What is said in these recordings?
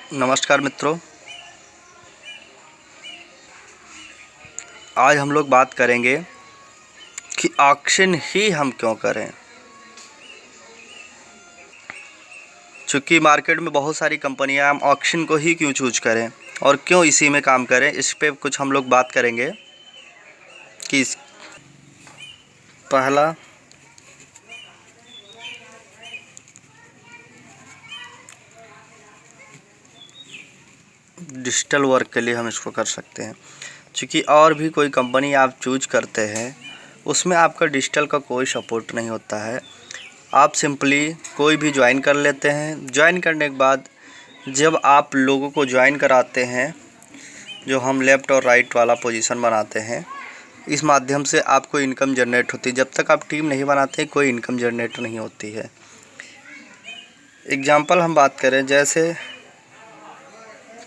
नमस्कार मित्रों, आज हम लोग बात करेंगे कि ऑक्शन ही हम क्यों करें। चूँकि मार्केट में बहुत सारी कंपनियां, हम ऑक्शन को ही क्यों चूज करें और क्यों इसी में काम करें, इस पे कुछ हम लोग बात करेंगे। कि पहला, डिजिटल वर्क के लिए हम इसको कर सकते हैं। क्योंकि और भी कोई कंपनी आप चूज करते हैं उसमें आपका डिजिटल का कोई सपोर्ट नहीं होता है। आप सिंपली कोई भी ज्वाइन कर लेते हैं। ज्वाइन करने के बाद जब आप लोगों को ज्वाइन कराते हैं, जो हम लेफ़्ट और राइट वाला पोजीशन बनाते हैं, इस माध्यम से आपको इनकम जनरेट होती है। जब तक आप टीम नहीं बनाते कोई इनकम जनरेट नहीं होती है। एग्जाम्पल हम बात करें, जैसे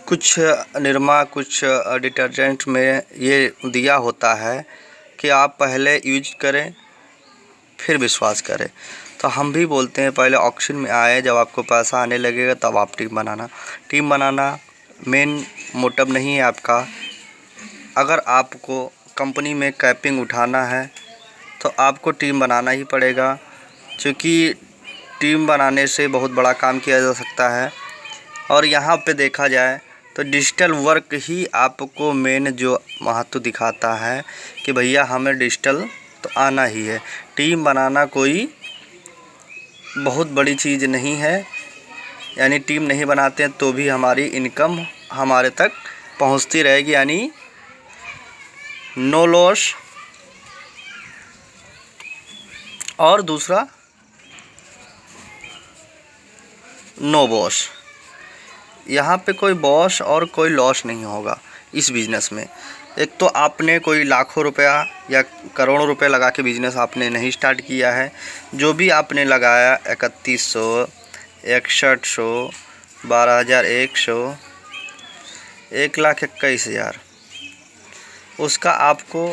कुछ निरमा, कुछ डिटर्जेंट में ये दिया होता है कि आप पहले यूज करें फिर विश्वास करें। तो हम भी बोलते हैं पहले ऑक्शन में आए, जब आपको पैसा आने लगेगा तब आप टीम बनाना। टीम बनाना मेन मोटिव नहीं है आपका। अगर आपको कंपनी में कैपिंग उठाना है तो आपको टीम बनाना ही पड़ेगा, क्योंकि टीम बनाने से बहुत बड़ा काम किया जा सकता है। और यहाँ पे देखा जाए तो डिजिटल वर्क ही आपको मेन जो महत्व दिखाता है कि भैया हमें डिजिटल तो आना ही है। टीम बनाना कोई बहुत बड़ी चीज़ नहीं है। यानी टीम नहीं बनाते हैं तो भी हमारी इनकम हमारे तक पहुंचती रहेगी, यानी नो लॉस। और दूसरा, नो बॉस। यहाँ पे कोई बॉस और कोई लॉस नहीं होगा इस बिज़नेस में। एक तो आपने कोई लाखों रुपया या करोड़ों रुपए लगा के बिज़नेस आपने नहीं स्टार्ट किया है। जो भी आपने लगाया 3100, 6100, 12,100, 1,21,000, उसका आपको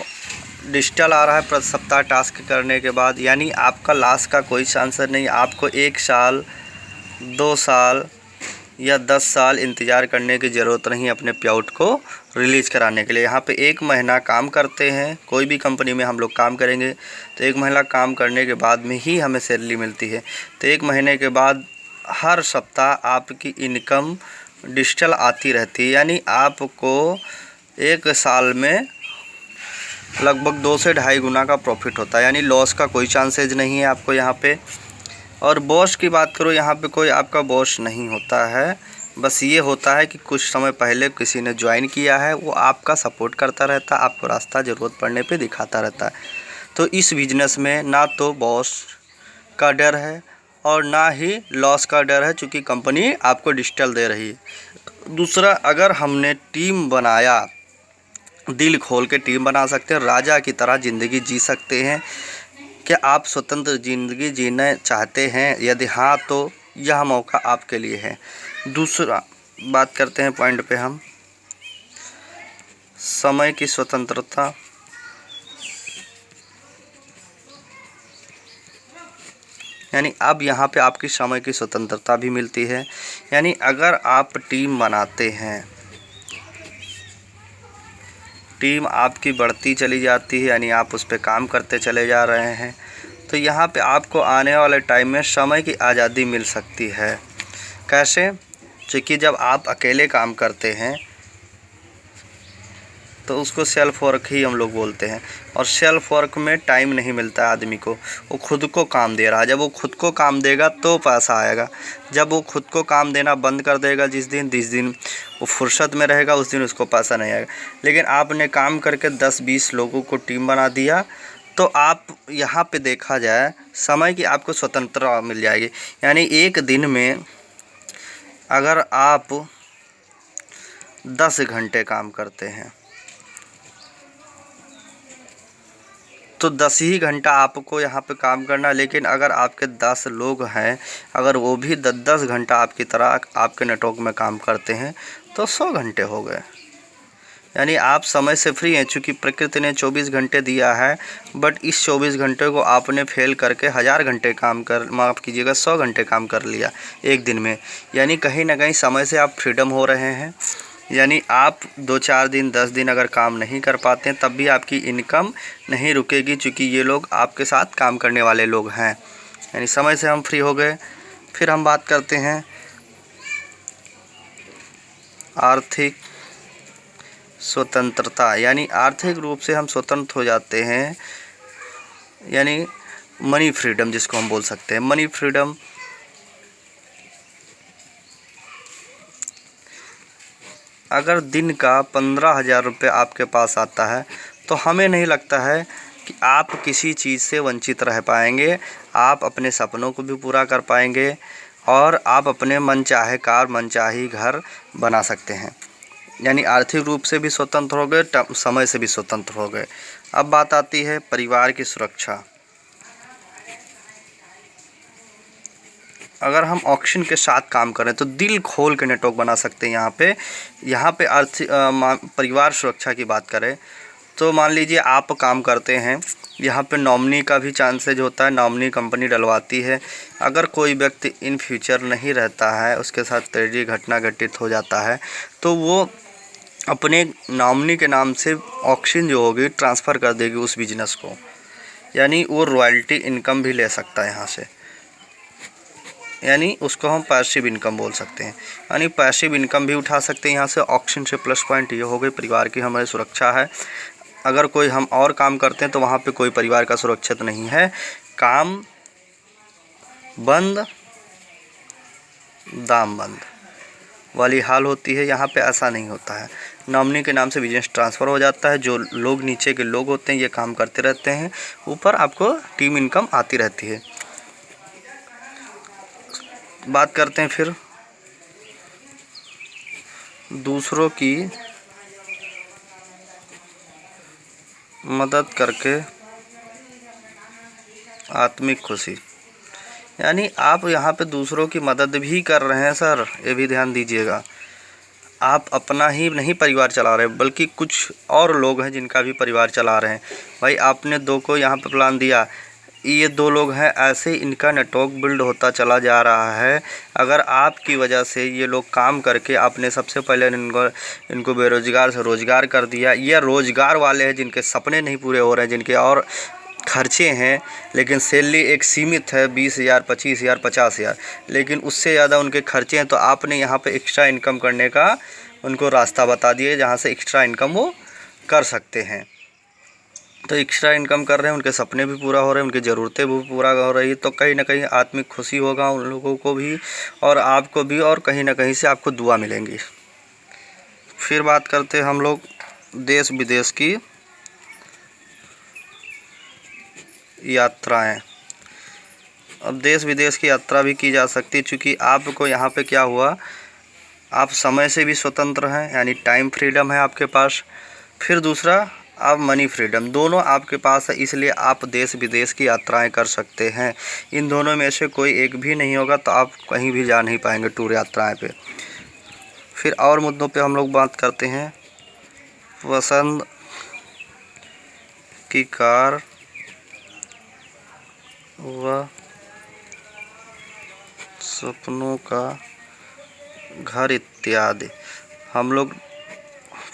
डिजिटल आ रहा है प्रति सप्ताह टास्क करने के बाद। यानी आपका लॉस का कोई चांस नहीं। आपको 1 साल, 2 साल या 10 साल इंतज़ार करने की ज़रूरत नहीं अपने प्याउट को रिलीज़ कराने के लिए। यहाँ पे 1 महीना काम करते हैं। कोई भी कंपनी में हम लोग काम करेंगे तो 1 महीना काम करने के बाद में ही हमें सैलरी मिलती है। तो 1 महीने के बाद हर सप्ताह आपकी इनकम डिजिटल आती रहती है। यानी आपको 1 साल में लगभग 2 से ढाई गुना का प्रॉफिट होता है। यानी लॉस का कोई चांसेज नहीं है आपको यहाँ पे। और बॉस की बात करो, यहाँ पे कोई आपका बॉस नहीं होता है। बस ये होता है कि कुछ समय पहले किसी ने ज्वाइन किया है, वो आपका सपोर्ट करता रहता है, आपको रास्ता ज़रूरत पड़ने पे दिखाता रहता है। तो इस बिज़नेस में ना तो बॉस का डर है और ना ही लॉस का डर है, चूँकि कंपनी आपको डिजिटल दे रही है। दूसरा, अगर हमने टीम बनाया, दिल खोल के टीम बना सकते हैं, राजा की तरह ज़िंदगी जी सकते हैं। क्या आप स्वतंत्र ज़िंदगी जीना चाहते हैं? यदि हाँ तो यह मौका आपके लिए है। दूसरा बात करते हैं पॉइंट पे हम, समय की स्वतंत्रता। यानी अब यहाँ पे आपकी समय की स्वतंत्रता भी मिलती है। यानी अगर आप टीम बनाते हैं, टीम आपकी बढ़ती चली जाती है, यानी आप उस पर काम करते चले जा रहे हैं, तो यहाँ पे आपको आने वाले टाइम में समय की आज़ादी मिल सकती है। कैसे? क्योंकि जब आप अकेले काम करते हैं तो उसको सेल्फ वर्क ही हम लोग बोलते हैं। और सेल्फ वर्क में टाइम नहीं मिलता आदमी को। वो खुद को काम दे रहा है। जब वो खुद को काम देगा तो पैसा आएगा। जब वो खुद को काम देना बंद कर देगा, जिस दिन वो फुर्सत में रहेगा, उस दिन उसको पैसा नहीं आएगा। लेकिन आपने काम करके 10-20 लोगों को टीम बना दिया तो आप यहाँ पे देखा जाए समय की आपको स्वतंत्रता मिल जाएगी। यानी एक दिन में अगर आप 10 घंटे काम करते हैं तो 10 ही घंटा आपको यहाँ पे काम करना। लेकिन अगर आपके 10 लोग हैं, अगर वो भी 10-10 घंटा आपकी तरह आपके नेटवर्क में काम करते हैं तो 100 घंटे हो गए। यानी आप समय से फ्री हैं, चूँकि प्रकृति ने 24 घंटे दिया है, बट इस 24 घंटे को आपने फेल करके 1000 घंटे काम कर, माफ़ कीजिएगा 100 घंटे काम कर लिया एक दिन में। यानी कहीं ना कहीं समय से आप फ्रीडम हो रहे हैं। यानी आप 2-4 दिन 10 दिन अगर काम नहीं कर पाते हैं तब भी आपकी इनकम नहीं रुकेगी, चूँकि ये लोग आपके साथ काम करने वाले लोग हैं। यानी समय से हम फ्री हो गए। फिर हम बात करते हैं आर्थिक स्वतंत्रता। यानी आर्थिक रूप से हम स्वतंत्र हो जाते हैं, यानी मनी फ्रीडम जिसको हम बोल सकते हैं। मनी फ्रीडम अगर दिन का 15,000 रुपये आपके पास आता है तो हमें नहीं लगता है कि आप किसी चीज़ से वंचित रह पाएंगे। आप अपने सपनों को भी पूरा कर पाएंगे और आप अपने मनचाहे कार, मनचाही घर बना सकते हैं। यानी आर्थिक रूप से भी स्वतंत्र हो गए, समय से भी स्वतंत्र हो गए। अब बात आती है परिवार की सुरक्षा। अगर हम ऑक्शन के साथ काम करें तो दिल खोल के नेटवर्क बना सकते हैं। यहाँ पे परिवार सुरक्षा की बात करें तो मान लीजिए आप काम करते हैं, यहाँ पे नॉमिनी का भी चांसेज होता है, नॉमिनी कंपनी डलवाती है। अगर कोई व्यक्ति इन फ्यूचर नहीं रहता है, उसके साथ ट्रेजिक घटना घटित हो जाता है, तो वो अपने नॉमिनी के नाम से ऑक्शन जो होगी ट्रांसफ़र कर देगी उस बिजनेस को। यानी वो रॉयल्टी इनकम भी ले सकता है यहाँ से। यानी उसको हम पैसिव इनकम बोल सकते हैं। यानी पैसिव इनकम भी उठा सकते हैं यहाँ से ऑक्शन से। प्लस पॉइंट ये हो गई परिवार की हमारी सुरक्षा है। अगर कोई हम और काम करते हैं तो वहाँ पे कोई परिवार का सुरक्षित नहीं है। काम बंद दाम बंद वाली हाल होती है। यहाँ पे ऐसा नहीं होता है। नॉमिनी के नाम से बिजनेस ट्रांसफ़र हो जाता है। जो लोग नीचे के लोग होते हैं ये काम करते रहते हैं, ऊपर आपको टीम इनकम आती रहती है। बात करते हैं फिर दूसरों की मदद करके आत्मिक खुशी। यानी आप यहाँ पे दूसरों की मदद भी कर रहे हैं सर, ये भी ध्यान दीजिएगा। आप अपना ही नहीं परिवार चला रहे बल्कि कुछ और लोग हैं जिनका भी परिवार चला रहे हैं। भाई आपने 2 को यहाँ पे प्लान दिया, ये 2 लोग हैं, ऐसे इनका नेटवर्क बिल्ड होता चला जा रहा है। अगर आपकी वजह से ये लोग काम करके आपने सबसे पहले इनको बेरोज़गार से रोज़गार कर दिया, ये रोज़गार वाले हैं जिनके सपने नहीं पूरे हो रहे हैं, जिनके और खर्चे हैं, लेकिन सैलरी एक सीमित है 20,000, 25,000, 50,000, लेकिन उससे ज़्यादा उनके खर्चे हैं। तो आपने यहाँ पे एक्स्ट्रा इनकम करने का उनको रास्ता बता दिए जहाँ से एक्स्ट्रा इनकम वो कर सकते हैं। तो एक्स्ट्रा इनकम कर रहे हैं, उनके सपने भी पूरा हो रहे हैं, उनकी ज़रूरतें भी पूरा हो रही है। तो कहीं ना कहीं आत्मिक खुशी होगा उन लोगों को भी और आपको भी, और कहीं ना कहीं से आपको दुआ मिलेंगी। फिर बात करते हैं हम लोग देश विदेश की यात्राएं। अब देश विदेश की यात्रा भी की जा सकती है, चूँकि आपको यहाँ पे क्या हुआ, आप समय से भी स्वतंत्र हैं, यानी टाइम फ्रीडम है आपके पास। फिर दूसरा आप मनी फ्रीडम, दोनों आपके पास है, इसलिए आप देश विदेश की यात्राएं कर सकते हैं। इन दोनों में से कोई एक भी नहीं होगा तो आप कहीं भी जा नहीं पाएंगे टूर यात्राएं पे। फिर और मुद्दों पे हम लोग बात करते हैं। पसंद की कार व सपनों का घर इत्यादि। हम लोग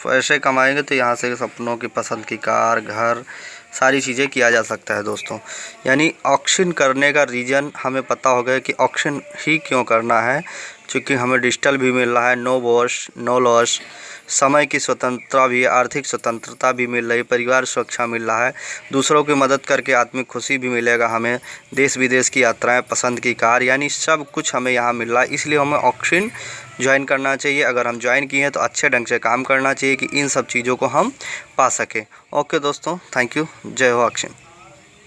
पैसे कमाएंगे तो यहाँ से सपनों की पसंद की कार, घर, सारी चीज़ें किया जा सकता है दोस्तों। यानी ऑक्शन करने का रीज़न हमें पता हो गया कि ऑक्शन ही क्यों करना है, क्योंकि हमें डिजिटल भी मिल रहा है, नो वॉश नो लॉस, समय की स्वतंत्रता भी, आर्थिक स्वतंत्रता भी मिल रही, परिवार सुरक्षा मिल रहा है, दूसरों की मदद करके आत्मिक खुशी भी मिलेगा हमें, देश विदेश की यात्राएं, पसंद की कार, यानी सब कुछ हमें यहाँ मिल रहा है। इसलिए हमें ऑक्शन ज्वाइन करना चाहिए। अगर हम ज्वाइन किए हैं तो अच्छे ढंग से काम करना चाहिए कि इन सब चीज़ों को हम पा सकें। ओके दोस्तों, थैंक यू। जय हो ऑक्शन।